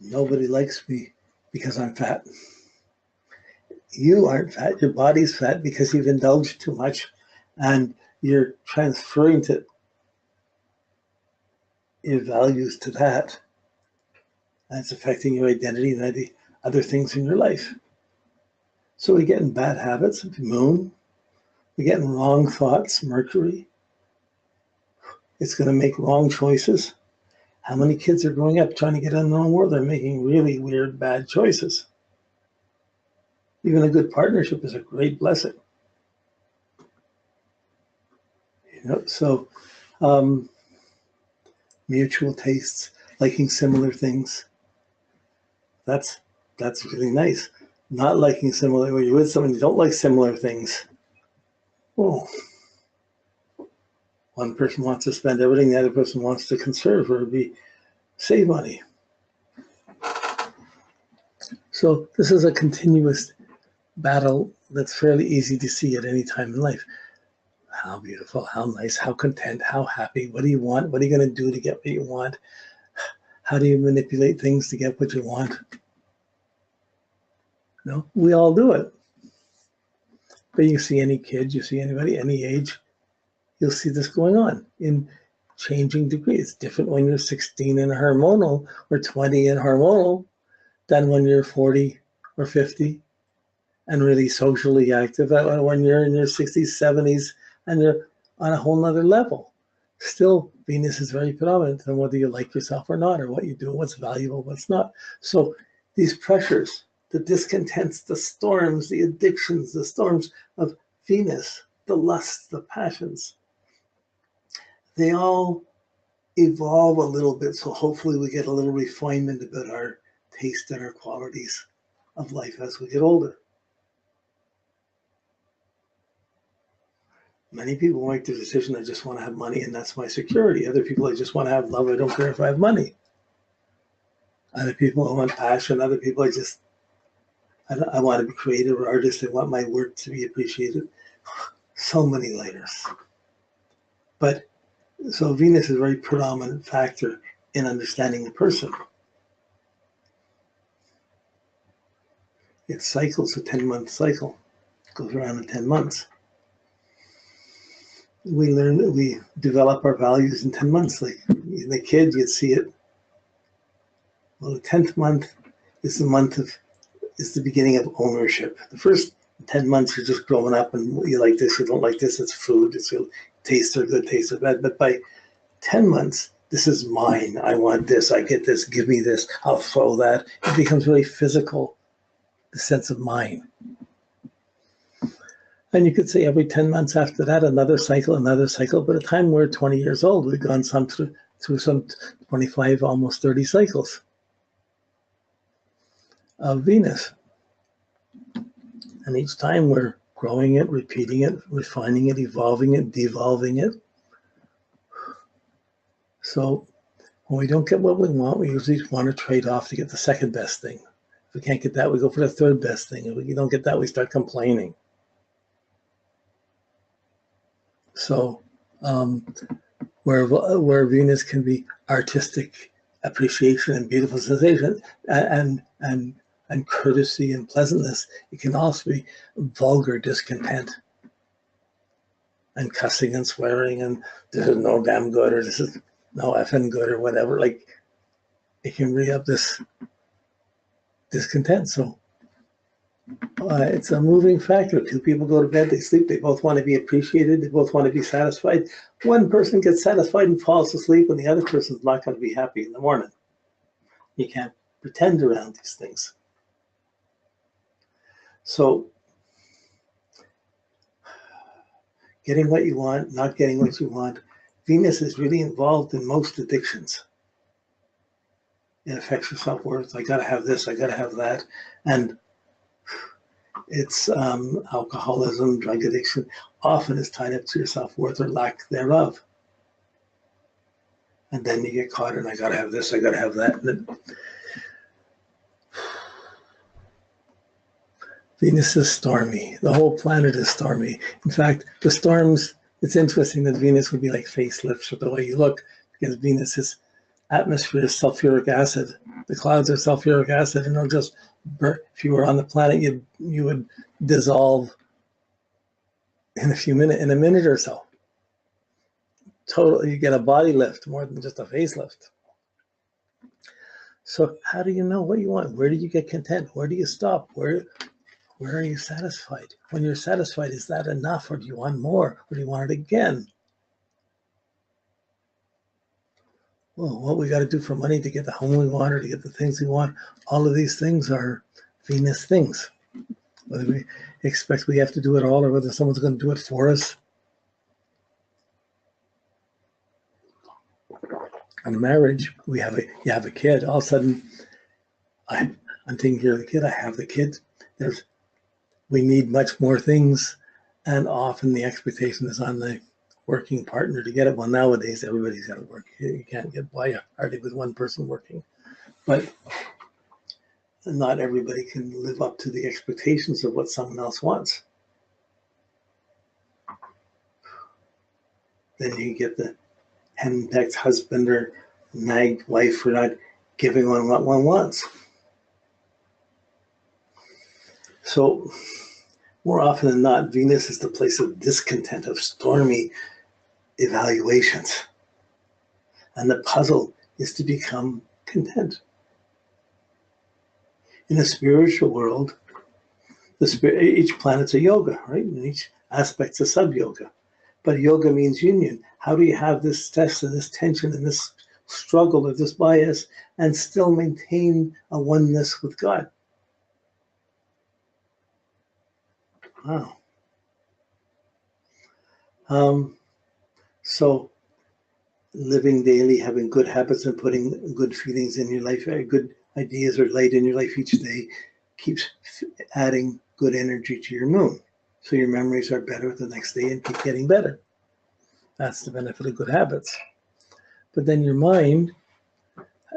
Nobody likes me because I'm fat. You aren't fat. Your body's fat because you've indulged too much, and you're transferring your values to that. And it's affecting your identity and the other things in your life. So we get in bad habits, Moon. We get in wrong thoughts, Mercury. It's going to make wrong choices. How many kids are growing up trying to get in the wrong world? They're making really weird, bad choices. Even a good partnership is a great blessing. So mutual tastes, liking similar things. That's really nice. Not liking similar, when you're with someone you don't like similar things. Oh, one person wants to spend everything, the other person wants to conserve or save money. So this is a continuous battle that's fairly easy to see at any time in life. How beautiful, how nice, how content, how happy. What do you want? What are you going to do to get what you want? How do you manipulate things to get what you want? No, we all do it. But you see any kid, you see anybody, any age, you'll see this going on in changing degrees. It's different when you're 16 and hormonal or 20 and hormonal than when you're 40 or 50 and really socially active, when you're in your 60s, 70s, and you're on a whole nother level. Still, Venus is very predominant on whether you like yourself or not, or what you do, what's valuable, what's not. So these pressures, the discontents, the storms, the addictions, the storms of Venus, the lusts, the passions, they all evolve a little bit. So hopefully we get a little refinement about our taste and our qualities of life as we get older. Many people make the decision, I just want to have money and that's my security. Other people, I just want to have love. I don't care if I have money. Other people, I want passion. Other people, I want to be creative or artist. I want my work to be appreciated. So many layers. But so Venus is a very predominant factor in understanding the person. It cycles, a 10-month cycle. It goes around in 10 months. We learn that we develop our values in 10 months. Like in the kid, you'd see it. Well, the 10th month is the beginning of ownership. The first 10 months you're just growing up and you like this, you don't like this, it's food, it's taste or good, taste or bad. But by 10 months, this is mine. I want this, I get this, give me this, I'll throw that. It becomes really physical, the sense of mine. And you could say every 10 months after that, another cycle. By the time we're 20 years old, we've gone through some 25, almost 30 cycles of Venus. And each time we're growing it, repeating it, refining it, evolving it, devolving it. So when we don't get what we want, we usually want to trade off to get the second best thing. If we can't get that, we go for the third best thing. If we don't get that, we start complaining. So where Venus can be artistic appreciation and beautiful sensation and courtesy and pleasantness, it can also be vulgar discontent and cussing and swearing and this is no damn good or this is no effing good or whatever. Like it can bring up this discontent. So it's a moving factor. Two people go to bed, they sleep, they both want to be appreciated, they both want to be satisfied. One person gets satisfied and falls asleep and the other person's not going to be happy in the morning. You can't pretend around these things. So getting what you want, not getting what you want, Venus is really involved in most addictions. It affects your self-worth. I got to have this, I got to have that. And it's alcoholism, drug addiction, often is tied up to your self-worth or lack thereof. And then you get caught in, I got to have this, I got to have that. Venus is stormy. The whole planet is stormy. In fact, the storms, it's interesting that Venus would be like facelifts with the way you look, because Venus is atmosphere is sulfuric acid. The clouds are sulfuric acid, and it'll just burn. If you were on the planet, you would dissolve in a minute or so. Totally, you get a body lift more than just a facelift. So how do you know what you want? Where do you get content? Where do you stop? Where are you satisfied? When you're satisfied, is that enough, or do you want more, or do you want it again? Well, what we got to do for money to get the home we want or to get the things we want, all of these things are Venus things. Whether we expect we have to do it all or whether someone's going to do it for us. In marriage, you have a kid. All of a sudden, I'm taking care of the kid. I have the kid. We need much more things, and often the expectation is on the working partner to get it. Well, nowadays everybody's got to work. You can't get by hardly with one person working, but not everybody can live up to the expectations of what someone else wants. Then you get the henpecked husband or nagged wife for not giving on what one wants. So more often than not, Venus is the place of discontent, of stormy evaluations. And the puzzle is to become content. In the spiritual world, each planet's a yoga, right? And each aspect's a sub-yoga. But yoga means union. How do you have this stress and this tension and this struggle or this bias and still maintain a oneness with God? Wow. So living daily, having good habits and putting good feelings in your life, good ideas or light in your life each day keeps adding good energy to your moon. So your memories are better the next day and keep getting better. That's the benefit of good habits. But then your mind,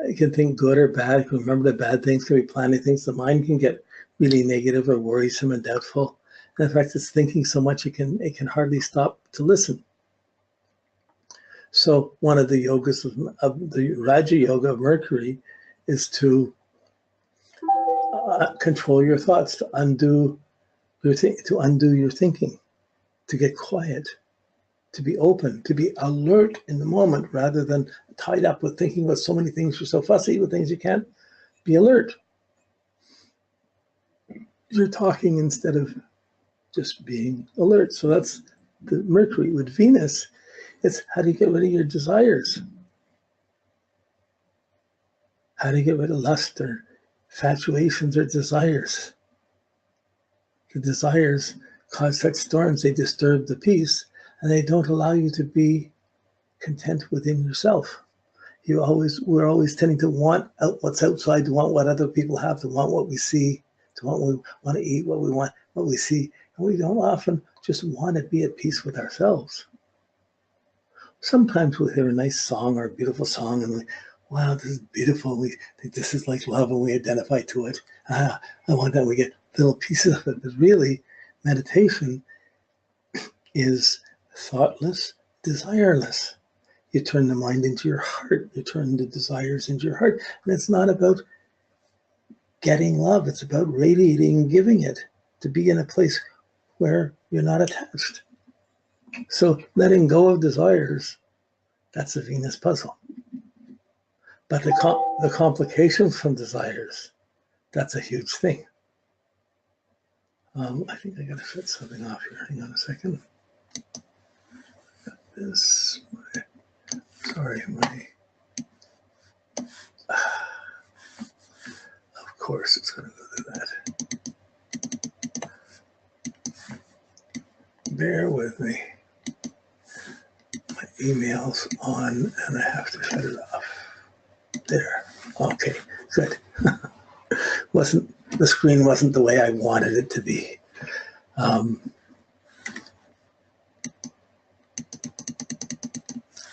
you can think good or bad, can remember the bad things, can be planning things. The mind can get really negative or worrisome and doubtful. And in fact, it's thinking so much it can hardly stop to listen. So one of the yogas of the Raja Yoga of Mercury is to control your thoughts, to undo your thinking, to get quiet, to be open, to be alert in the moment rather than tied up with thinking about so many things. You're so fussy with things you can't be alert. You're talking instead of just being alert. So that's the Mercury. With Venus, it's how do you get rid of your desires? How do you get rid of lust or infatuations or desires? The desires cause such storms, they disturb the peace, and they don't allow you to be content within yourself. We're always tending to want what's outside, to want what other people have, to want what we see, to want what we want to eat, what we see. And we don't often just want to be at peace with ourselves. Sometimes we'll hear a nice song or a beautiful song and wow, this is beautiful. We think this is like love and we identify to it. I want that. We get little pieces of it. But really, meditation is thoughtless, desireless. You turn the mind into your heart. You turn the desires into your heart. And it's not about getting love. It's about radiating and giving it, to be in a place where you're not attached. So letting go of desires, that's a Venus puzzle. But the complications from desires, that's a huge thing. I think I got to shut something off here. Hang on a second. Of course it's going to go to that. Bear with me. My email's on and I have to shut it off. There. Okay, good. The screen wasn't the way I wanted it to be.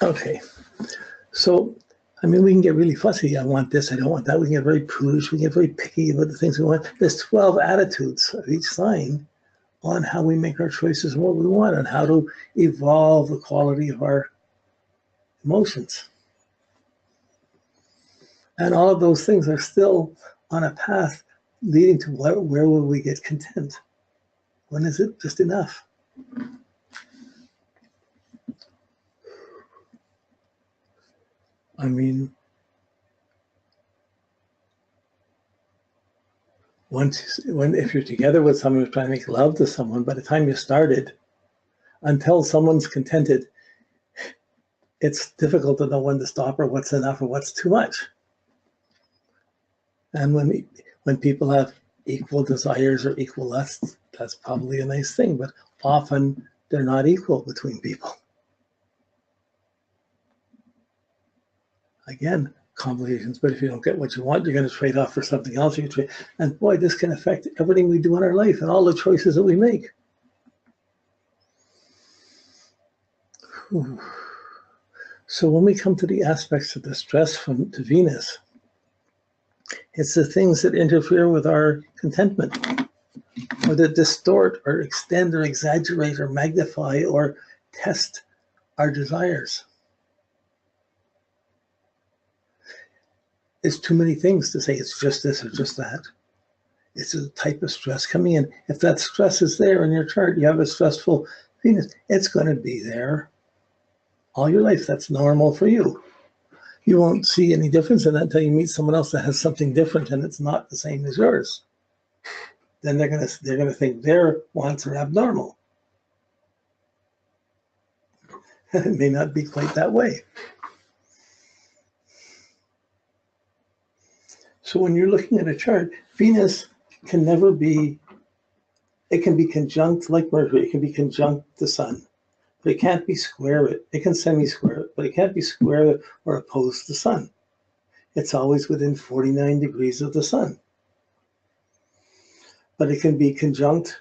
Okay, so we can get really fussy. I want this, I don't want that. We can get very prudish, we get very picky about the things we want. There's 12 attitudes of each sign on how we make our choices and what we want and how to evolve the quality of our emotions. And all of those things are still on a path leading to where will we get content? When is it just enough? I mean, if you're together with someone who's trying to make love to someone, by the time you started, until someone's contented, it's difficult to know when to stop or what's enough or what's too much. And when people have equal desires or equal lusts, that's probably a nice thing, but often they're not equal between people. Again, complications, but if you don't get what you want, you're going to trade off for something else. And boy, this can affect everything we do in our life and all the choices that we make. Whew. So when we come to the aspects of the stress to Venus, it's the things that interfere with our contentment, or that distort or extend or exaggerate or magnify or test our desires. It's too many things to say it's just this or just that. It's a type of stress coming in. If that stress is there in your chart, you have a stressful Venus, it's going to be there all your life. That's normal for you. You won't see any difference in that until you meet someone else that has something different and it's not the same as yours. Then they're going to think their wants are abnormal. It may not be quite that way. So when you're looking at a chart, Venus can never be, it can be conjunct like Mercury, it can be conjunct the Sun, but it can't be square it. It can semi-square it, but it can't be square or opposed to the Sun. It's always within 49 degrees of the Sun. But it can be conjunct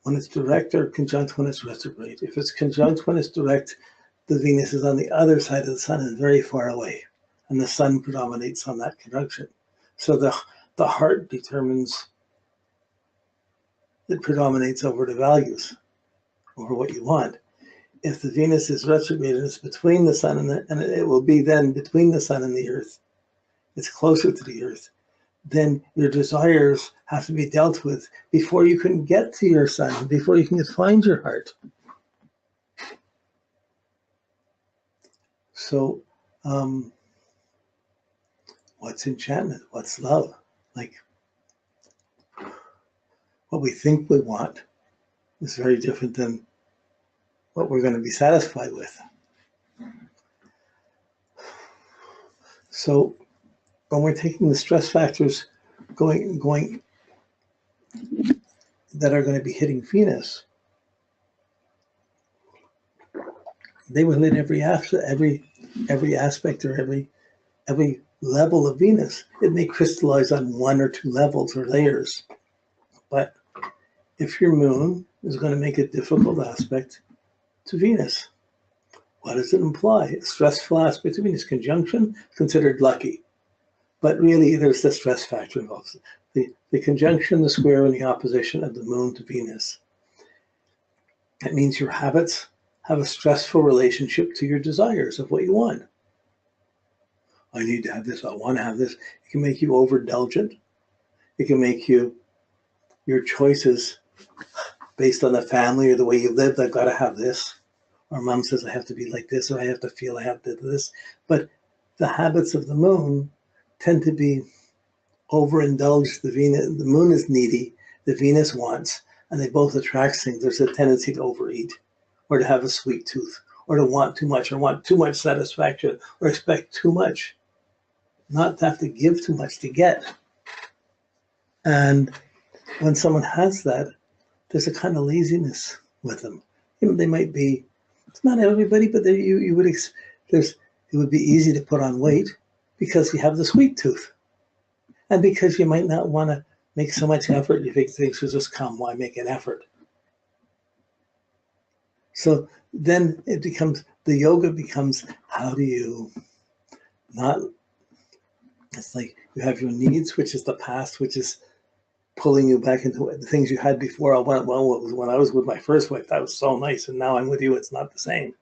when it's direct or conjunct when it's retrograde. If it's conjunct when it's direct, the Venus is on the other side of the Sun and very far away, and the Sun predominates on that conjunction. So the heart determines, it predominates over the values, over what you want. If the Venus is retrograde and it's between the Sun and it will be then between the Sun and the Earth, it's closer to the Earth, then your desires have to be dealt with before you can get to your Sun, before you can find your heart. So, what's enchantment? What's love? Like, what we think we want is very different than what we're going to be satisfied with. So when we're taking the stress factors going that are going to be hitting Venus, they will hit every aspect or every level of Venus. It may crystallize on one or two levels or layers, but if your moon is going to make a difficult aspect to Venus, what does it imply? A stressful aspect to Venus. Conjunction, considered lucky, but really there's the stress factor involved. The conjunction, the square, and the opposition of the moon to Venus. That means your habits have a stressful relationship to your desires of what you want. I need to have this, I want to have this. It can make you overindulgent. It can make your choices based on the family or the way you lived. I've got to have this. Or mom says I have to be like this, or I have to feel I have to do this. But the habits of the moon tend to be overindulged. The moon is needy, the Venus wants, and they both attract things. There's a tendency to overeat, or to have a sweet tooth, or to want too much, or want too much satisfaction, or expect too much. Not to have to give too much to get. And when someone has that, there's a kind of laziness with them. You know, they might be, it's not everybody, but it would be easy to put on weight because you have the sweet tooth. And because you might not want to make so much effort, you think things will just come, why make an effort? So then the yoga becomes, how do you not, it's like you have your needs, which is the past, which is pulling you back into the things you had before. When I was with my first wife, that was so nice, and now I'm with you, it's not the same.